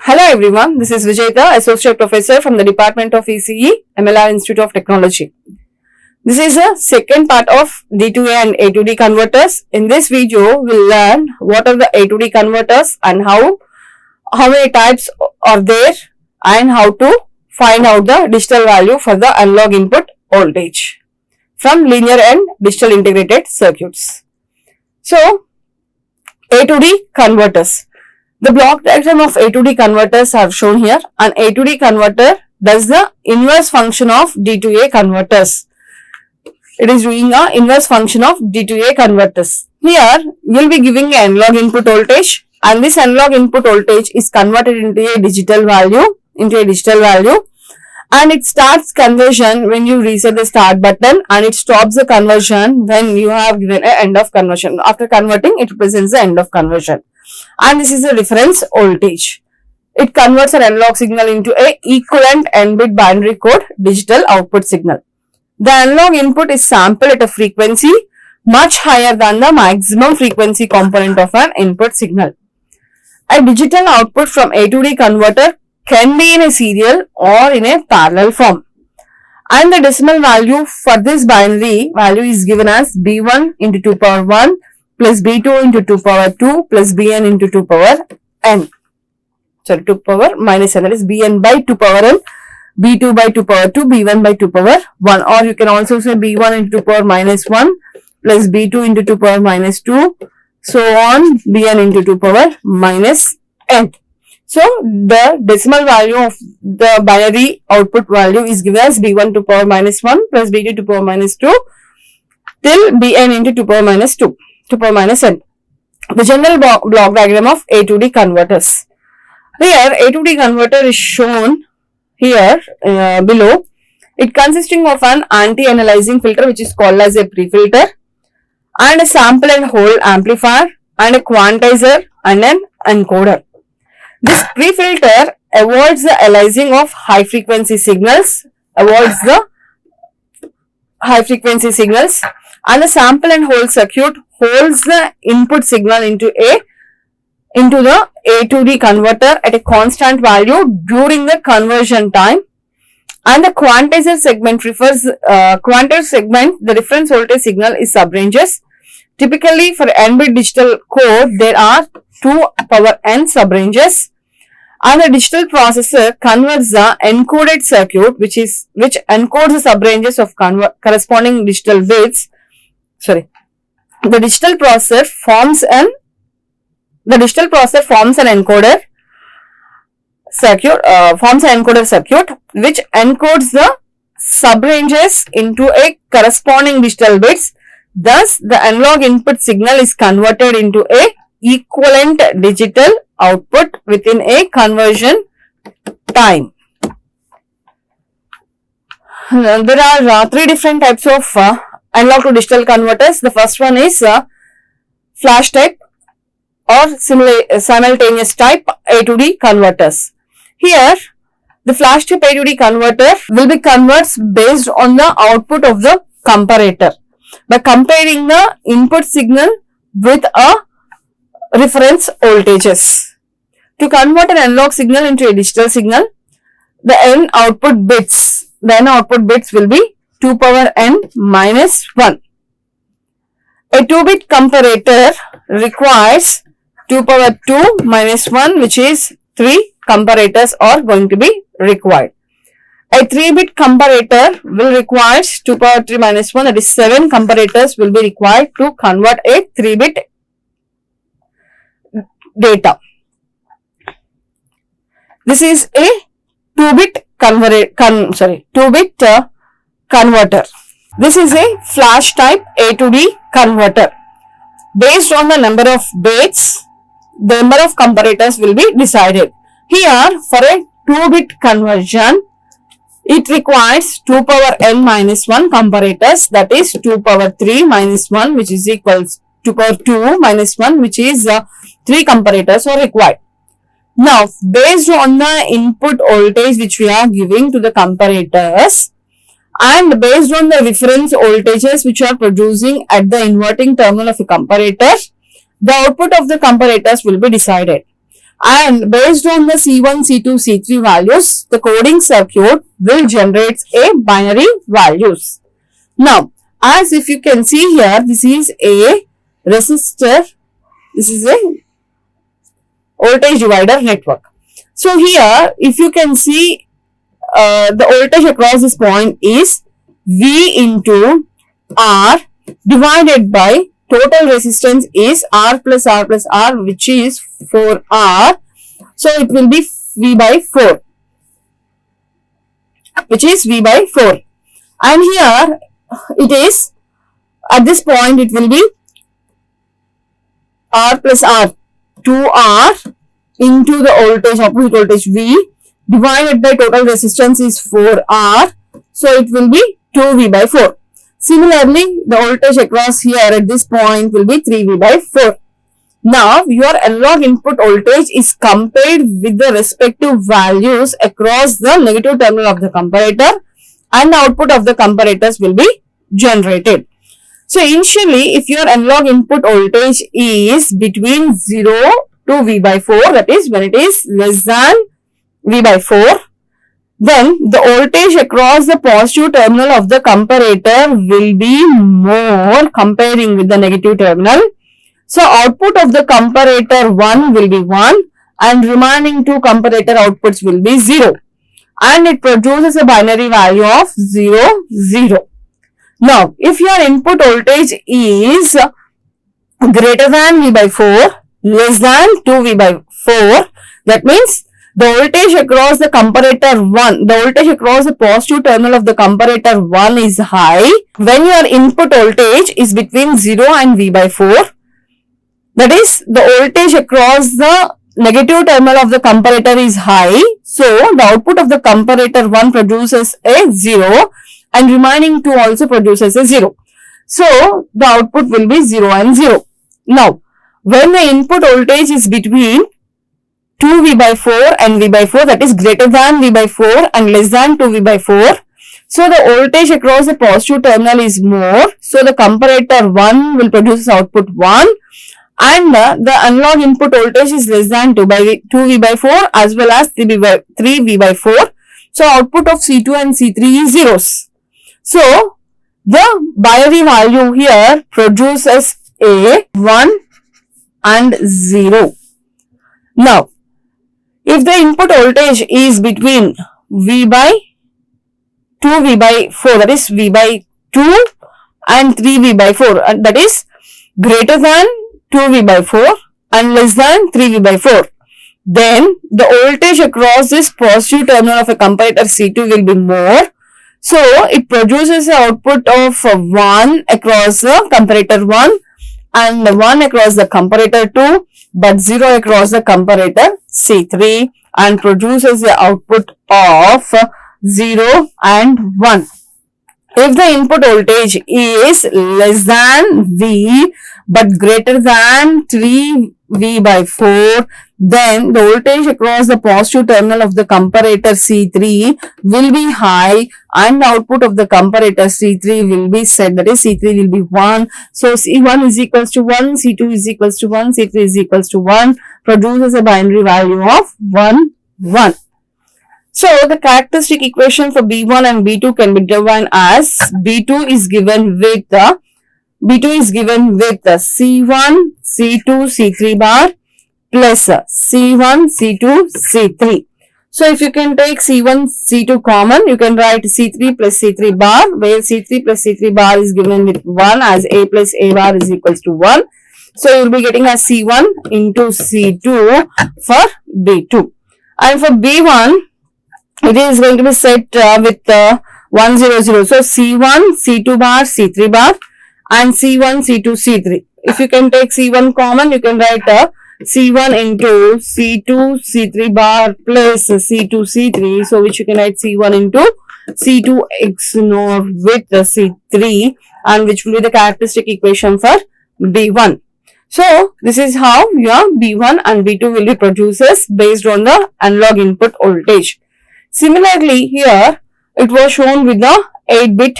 Hello everyone, this is T.Vijetha, Associate Professor from the Department of ECE, MLR Institute of Technology. This is the second part of D2A and A2D converters. In this video, we'll learn what are the A2D converters and how many types are there and how to find out the digital value for the analog input voltage from linear and digital integrated circuits. So, A2D converters. The block diagram of A2D converters are shown here. An A2D converter does the inverse function of D2A converters. It is doing a inverse function of D2A converters. Here, we will be giving an analog input voltage and this analog input voltage is converted into a digital value, and it starts conversion when you reset the start button and it stops the conversion when you have given an end of conversion. After converting, it represents the end of conversion. And this is the reference voltage. It converts an analog signal into a equivalent n-bit binary code digital output signal. The analog input is sampled at a frequency much higher than the maximum frequency component of an input signal. A digital output from A2D converter can be in a serial or in a parallel form. And the decimal value for this binary value is given as B1 into 2 power 1 plus B2 into 2 power 2 plus Bn into 2 power n. Sorry, 2 power minus n, that is Bn by 2 power n, B2 by 2 power 2, B1 by 2 power 1, or you can also say B1 into 2 power minus 1 plus B2 into 2 power minus 2, so on, Bn into 2 power minus n. So, the decimal value of the binary output value is given as B1 to power minus 1 plus B2 to power minus 2 till Bn into 2 power minus 2. 2 power minus n. The general block diagram of A2D converters. Here, A2D converter is shown here below. It consisting of an anti-analyzing filter which is called as a pre-filter, and a sample and hold amplifier, and a quantizer and an encoder. This pre-filter avoids the aliasing of high frequency signals, and the sample and hold circuit holds the input signal into the A2D converter at a constant value during the conversion time, and the quantizer segment the reference voltage signal is subranges. Typically for n-bit digital code there are 2 power n subranges, and the digital processor converts the encoded circuit which encodes the subranges of corresponding digital bits. The digital processor forms an encoder circuit, which encodes the subranges into a corresponding digital bits. Thus, the analog input signal is converted into a equivalent digital output within a conversion time. There are 3 different types of analog to digital converters. The first one is flash type or simultaneous type A2D converters. Here, the flash type A2D converter will be converts based on the output of the comparator by comparing the input signal with a reference voltages. To convert an analog signal into a digital signal, the n output bits will be 2 power n minus 1. A 2-bit comparator requires 2 power 2 minus 1, which is 3 comparators are going to be required. A 3-bit comparator will require 2 power 3 minus 1, that is 7 comparators will be required to convert a 3-bit data. This is a 2-bit converter. This is a flash type A2D converter. Based on the number of bits, the number of comparators will be decided. Here, for a 2-bit conversion, it requires 2 power n minus 1 comparators, that is 2 power 3 minus 1, which is equals 2 power 2 minus 1, which is 3 comparators are required. Now, based on the input voltage which we are giving to the comparators and based on the reference voltages which are producing at the inverting terminal of a comparator, the output of the comparators will be decided. And based on the C1, C2, C3 values, the coding circuit will generate a binary values. Now, as if you can see here, this is a resistor, this is a voltage divider network. So here, if you can see, the voltage across this point is V into R divided by total resistance is R plus R plus R, which is 4R. So it will be V by 4, which is V by 4. And here it is, at this point it will be R plus R, 2R into the voltage, opposite voltage V, divided by total resistance is 4R. So it will be 2V by 4. Similarly, the voltage across here at this point will be 3V by 4. Now, your analog input voltage is compared with the respective values across the negative terminal of the comparator, and the output of the comparators will be generated. So, initially, if your analog input voltage is between 0 to V by 4, that is when it is less than V by 4, then the voltage across the positive terminal of the comparator will be more comparing with the negative terminal. So, output of the comparator 1 will be 1 and remaining two comparator outputs will be 0. And it produces a binary value of 0, 0. Now, if your input voltage is greater than V by 4, less than 2V by 4, that means the voltage across the comparator 1, the voltage across the positive terminal of the comparator 1 is high. When your input voltage is between 0 and V by 4, that is the voltage across the negative terminal of the comparator is high. So, the output of the comparator 1 produces a 0 and remaining 2 also produces a 0. So, the output will be 0 and 0. Now, when the input voltage is between 2V by 4 and V by 4, that is greater than V by 4 and less than 2V by 4. So, the voltage across the positive terminal is more. So, the comparator 1 will produce output 1 and the analog input voltage is less than 2V by 4 as well as 3V by 4. So, output of C2 and C3 is zeros. So, the binary value here produces a 1 and 0. Now, if the input voltage is between V by 2V by 4, that is V by 2 and 3V by 4, that is greater than 2V by 4 and less than 3V by 4, then the voltage across this positive terminal of a comparator C2 will be more. So, it produces an output of 1 across the comparator 1 and 1 across the comparator 2, but 0 across the comparator C3 and produces the output of 0 and 1. If the input voltage is less than V but greater than 3V by 4, then the voltage across the positive terminal of the comparator C3 will be high and the output of the comparator C3 will be set, that is C3 will be 1. So, C1 is equals to 1, C2 is equals to 1, C3 is equals to 1, produces a binary value of 1, 1. So, the characteristic equation for B1 and B2 can be defined as B2 is given with C1, C2, C3 bar plus C1, C2, C3. So, if you can take C1, C2 common, you can write C3 plus C3 bar, where C3 plus C3 bar is given with 1 as A plus A bar is equals to 1. So, you will be getting as C1 into C2 for B2. And for B1, it is going to be set with 1, 0, 0. So, C1, C2 bar, C3 bar and C1, C2, C3. If you can take C1 common, you can write C1 into C2, C3 bar plus C2, C3. So, which you can write C1 into C2 XNOR with C3 and which will be the characteristic equation for B1. So, this is how your B1 and B2 will be produces based on the analog input voltage. Similarly, here it was shown with the 8-bit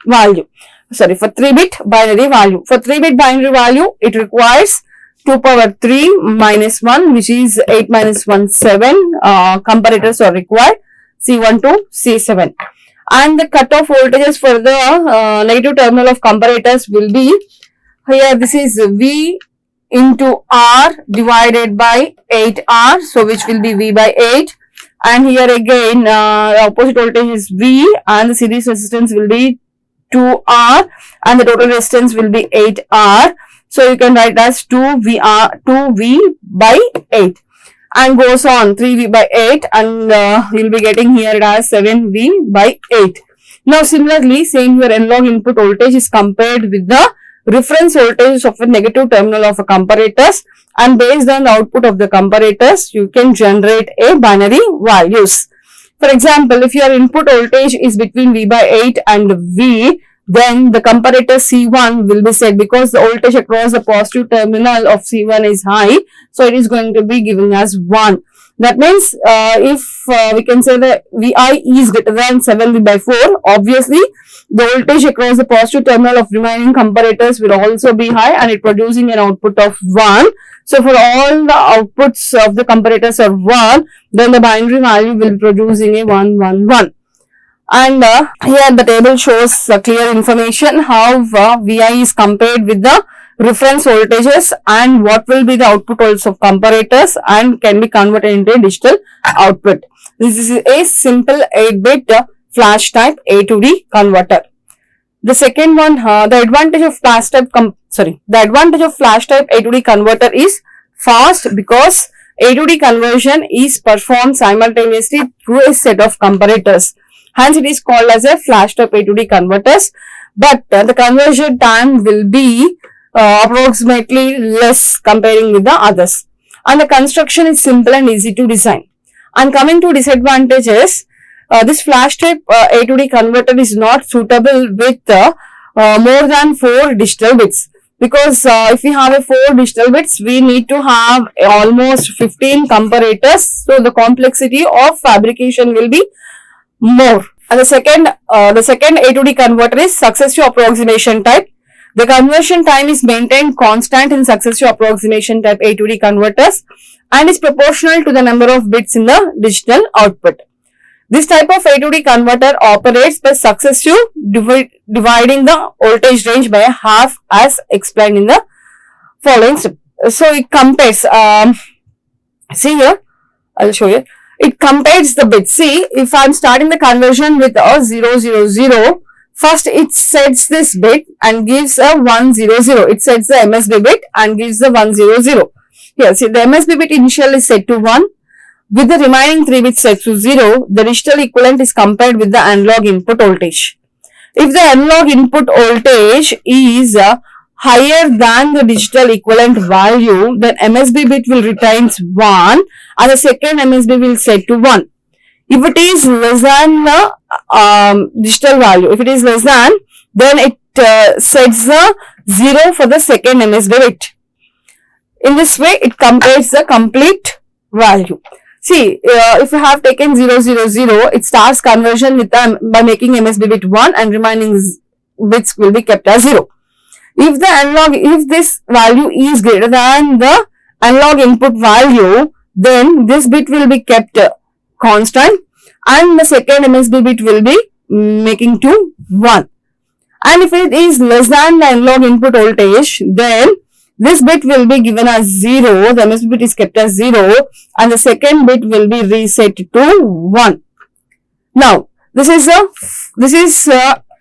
value. Sorry, for 3-bit binary value. For 3-bit binary value, it requires 2 power 3 minus 1, which is 8 minus 1, 7 comparators are required, C1 to C7. And the cutoff voltages for the negative terminal of comparators will be, here this is V into R divided by 8R, so which will be V by 8. And here again the opposite voltage is V and the series resistance will be 2R and the total resistance will be 8R. So you can write as 2V by 8 and goes on 3V by 8 and you will be getting here it as 7V by 8. Now similarly, same here analog input voltage is compared with the reference voltage of a negative terminal of a comparators, and based on the output of the comparators you can generate a binary values. For example, if your input voltage is between V by 8 and V, then the comparator C1 will be set, because the voltage across the positive terminal of C1 is high, so it is going to be given as 1. That means if we can say that Vi is greater than 7V by 4, obviously the voltage across the positive terminal of remaining comparators will also be high and it producing an output of 1. So for all the outputs of the comparators are 1, then the binary value will be producing a 1, 1, 1. And here the table shows clear information how Vi is compared with the reference voltages and what will be the output volts of comparators and can be converted into a digital output. This is a simple 8-bit flash type A to D converter. The second one, the advantage of flash type A to D converter is fast, because A to D conversion is performed simultaneously through a set of comparators. Hence it is called as a flash type A to D converters, but the conversion time will be approximately less comparing with the others, and the construction is simple and easy to design. And coming to disadvantages, this flash type A to D converter is not suitable with more than 4 digital bits, because if we have a 4 digital bits, we need to have almost 15 comparators, so the complexity of fabrication will be more. And the second A to D converter is successive approximation type. The conversion time is maintained constant in successive approximation type A to D converters and is proportional to the number of bits in the digital output. This type of A to D converter operates by successive dividing the voltage range by a half, as explained in the following step. So it compares, see here, I'll show you. It compares the bits. See, if I am starting the conversion with a 0, 0, 0, first it sets this bit and gives a 1, 0, 0. It sets the MSB bit and gives the 1, 0, 0. Here, see, the MSB bit initially is set to 1. With the remaining 3 bits set to 0, the digital equivalent is compared with the analog input voltage. If the analog input voltage is higher than the digital equivalent value, then MSB bit will retain 1 and the second MSB will set to 1. If it is less than the digital value, if it is less than, then it sets the 0 for the second MSB bit. In this way, it compares the complete value. See, if you have taken 0, 0, 0, it starts conversion with by making MSB bit 1 and remaining bits will be kept as 0. If this value is greater than the analog input value, then this bit will be kept constant and the second MSB bit will be making to 1. And if it is less than the analog input voltage, then this bit will be given as 0, the MSB bit is kept as 0 and the second bit will be reset to 1. Now, this is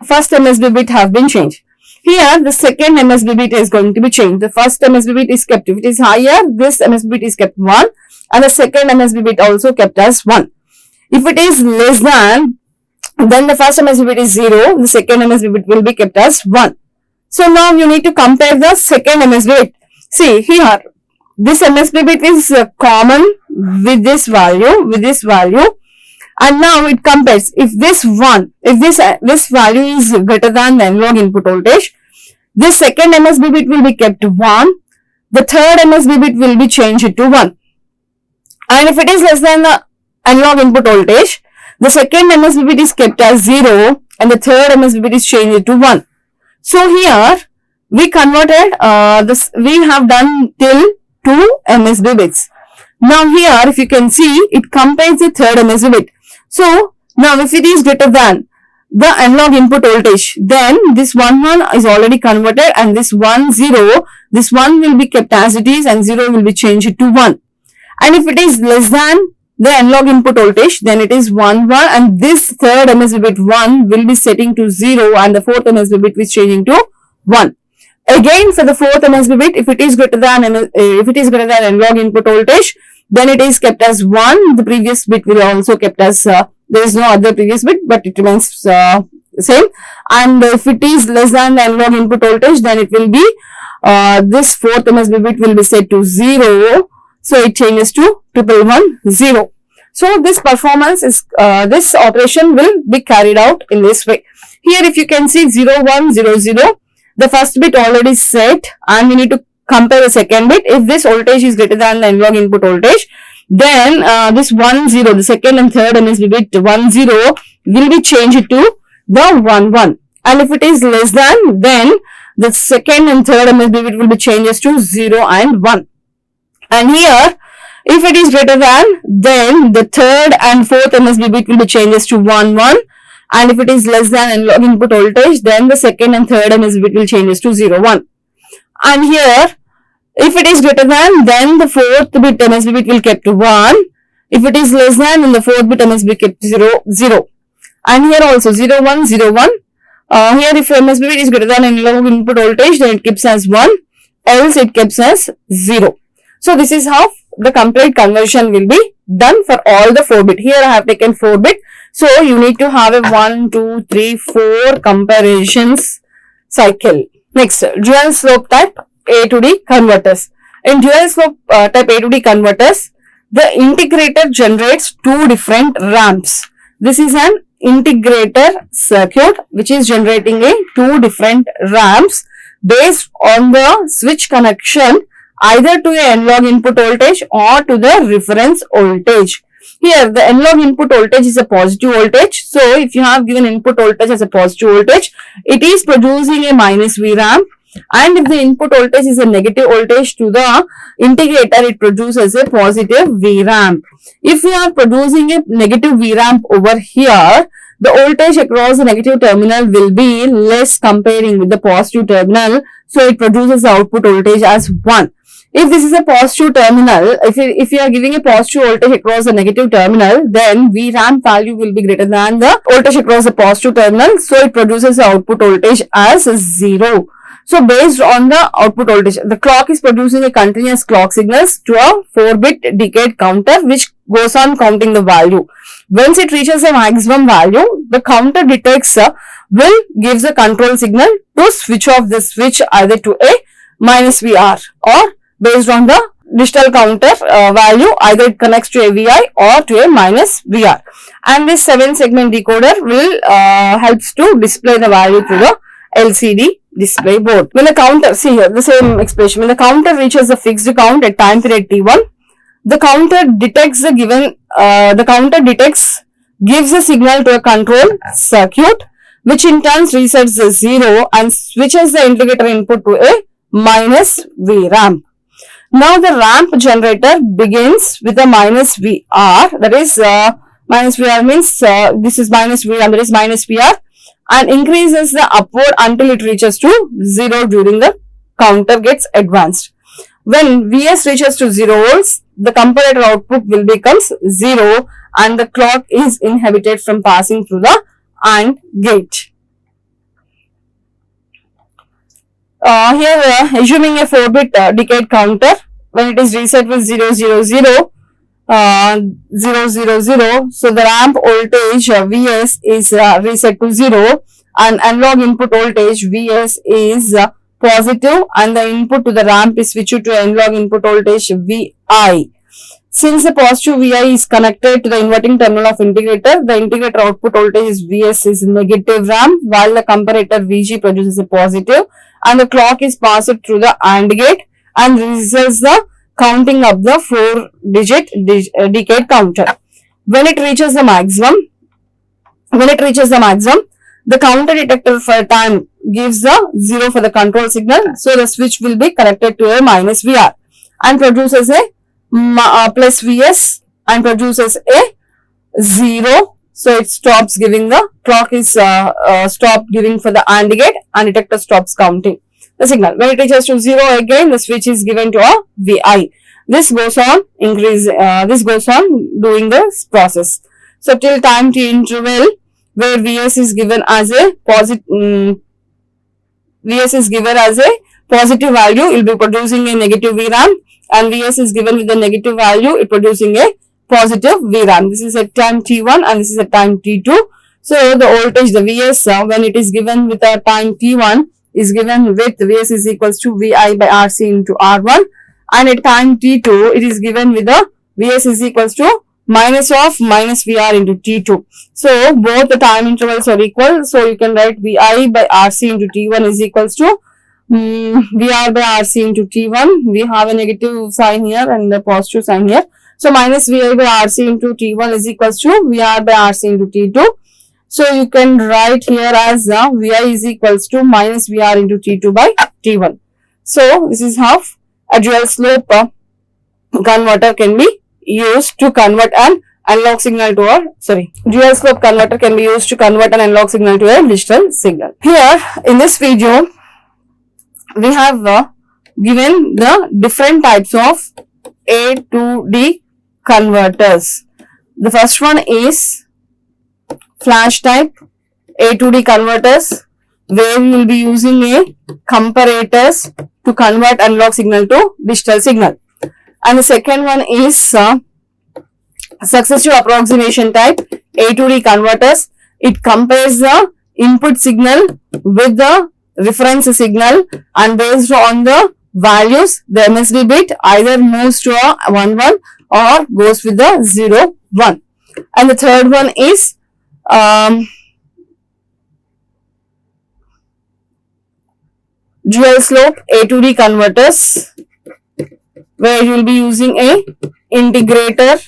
first MSB bit have been changed. Here, the second MSB bit is going to be changed. The first MSB bit is kept. If it is higher, this MSB bit is kept 1 and the second MSB bit also kept as 1. If it is less than, then the first MSB bit is 0, the second MSB bit will be kept as 1. So now you need to compare the second MSB bit. See here, this MSB bit is common with this value, and now it compares. If this value is greater than the analog input voltage, this second MSB bit will be kept 1, the third MSB bit will be changed to 1. And if it is less than the analog input voltage, the second MSB bit is kept as 0 and the third MSB bit is changed to 1. So here, we converted this, we have done till 2 MSB bits. Now here, if you can see, it compares the third MSB bit. So now if it is greater than the analog input voltage, then this 1 1 is already converted, and this 1 0, this 1 will be kept as it is and 0 will be changed to 1. And if it is less than the analog input voltage, then it is 1 1, and this third MSB bit 1 will be setting to 0, and the fourth MSB bit is changing to 1. Again, for the fourth MSB bit, if it is greater than analog input voltage, then it is kept as 1. The previous bit will also kept as there is no other previous bit, but it remains same. And if it is less than the analog input voltage, then it will be this fourth MSB bit will be set to 0. So it changes to 1110. So this performance is this operation will be carried out in this way. Here, if you can see 0100, the first bit already set, and we need to compare the second bit. If this voltage is greater than the analog input voltage, then this 10, the second and third MSB bit 10 will be changed to the 11. And if it is less than, then the second and third MSB bit will be changed to 0 and 1. And here, if it is greater than, then the third and fourth MSB bit will be changed to 1 1. And if it is less than analog input voltage, then the second and third MSB bit will change to 0 1. And here, if it is greater than, then the fourth bit MSB bit will kept to 1. If it is less than, then the fourth bit MSB kept to 0 0. And here also 0 1 0 1. Here, if MSB bit is greater than analog input voltage, then it keeps as 1. Else it keeps as 0. So this is how the complete conversion will be done for all the 4 bit. Here I have taken 4 bit. So you need to have a 1, 2, 3, 4 comparisons cycle. Next, dual slope type A to D converters. In dual slope type A to D converters, the integrator generates 2 different ramps. This is an integrator circuit which is generating 2 different ramps based on the switch connection either to an analog input voltage or to the reference voltage. Here, the analog input voltage is a positive voltage. So, if you have given input voltage as a positive voltage, it is producing a minus V ramp. And if the input voltage is a negative voltage to the integrator, it produces a positive V ramp. If we are producing a negative V ramp over here, the voltage across the negative terminal will be less comparing with the positive terminal. So, it produces the output voltage as 1. If this is a positive terminal, if you are giving a positive voltage across the negative terminal, then V ramp value will be greater than the voltage across the positive terminal. So, it produces the output voltage as 0. So, based on the output voltage, the clock is producing a continuous clock signals to a 4-bit decade counter which goes on counting the value. Once it reaches a maximum value, the counter detects will gives a control signal to switch off the switch either to a minus VR or based on the digital counter value, either it connects to a VI or to a minus VR. And this 7-segment decoder will helps to display the value to the LCD display board. When the counter, see here the same expression, when the counter reaches the fixed count at time period T1, the counter detects the given, gives a signal to a control circuit, which in turn resets the 0 and switches the integrator input to a minus V ramp. Now the ramp generator begins with a minus VR, that is minus VR means this is minus V ramp, that is minus VR, and increases the upward until it reaches to 0 during the counter gets advanced. When Vs reaches to 0 volts, the comparator output will becomes 0 and the clock is inhibited from passing through the AND gate. Here assuming a 4-bit decade counter, when it is reset with 000, 000, so the ramp voltage Vs is reset to 0 and analog input voltage Vs is positive and the input to the ramp is switched to analog input voltage Vi. Since the positive Vi is connected to the inverting terminal of integrator, the integrator output voltage is Vs is negative ramp while the comparator Vg produces a positive and the clock is passed through the AND gate and results the counting of the 4-digit decade counter. When it reaches the maximum, the counter detector for time gives the 0 for the control signal. So the switch will be connected to a minus VR and produces a plus Vs and produces a 0. So it stops giving, the clock is stopped giving for the AND gate and detector stops counting the signal. When it reaches to 0 again, the switch is given to a Vi. This goes on this goes on doing this process. So till time t interval where Vs is given as a positive value, it will be producing a negative VRAM, and Vs is given with the negative value, it producing a positive VRAM. This is at time t1 and this is at time t2. So the voltage, the Vs, when it is given with a time t1 is given with Vs is equals to Vi by Rc into R1, and at time t2 it is given with the Vs is equals to minus of minus Vr into t2. So both the time intervals are equal. So you can write Vi by Rc into t1 is equals to Vr by Rc into t1. We have a negative sign here and a positive sign here. So minus Vi by Rc into t1 is equals to Vr by Rc into t2. So you can write here as Vi is equals to minus Vr into t2 by t1. So this is how a dual slope converter can be used to convert an analog signal to a dual slope converter can be used to convert an analog signal to a digital signal. Here in this video we have given the different types of A to D converters. The first one is flash type A to D converters, where we will be using a comparators to convert analog signal to digital signal. And the second one is successive approximation type A to D converters. It compares the input signal with the reference signal, and based on the values, the MSB bit either moves to a 1 1 or goes with the 0 1. And the third one is dual slope A to D converters, where you will be using a integrator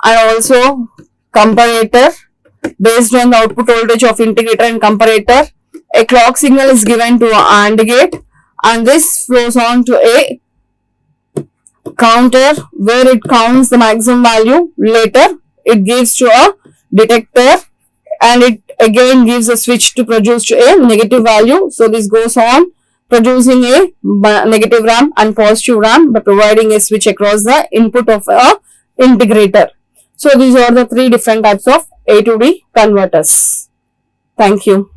and also comparator. Based on the output voltage of integrator and comparator, a clock signal is given to an AND gate, and this flows on to a counter where it counts the maximum value. Later it gives to a detector and it again gives a switch to produce to a negative value. So this goes on producing a negative RAM and positive RAM by providing a switch across the input of a integrator. So these are the three different types of A to D converters. Thank you.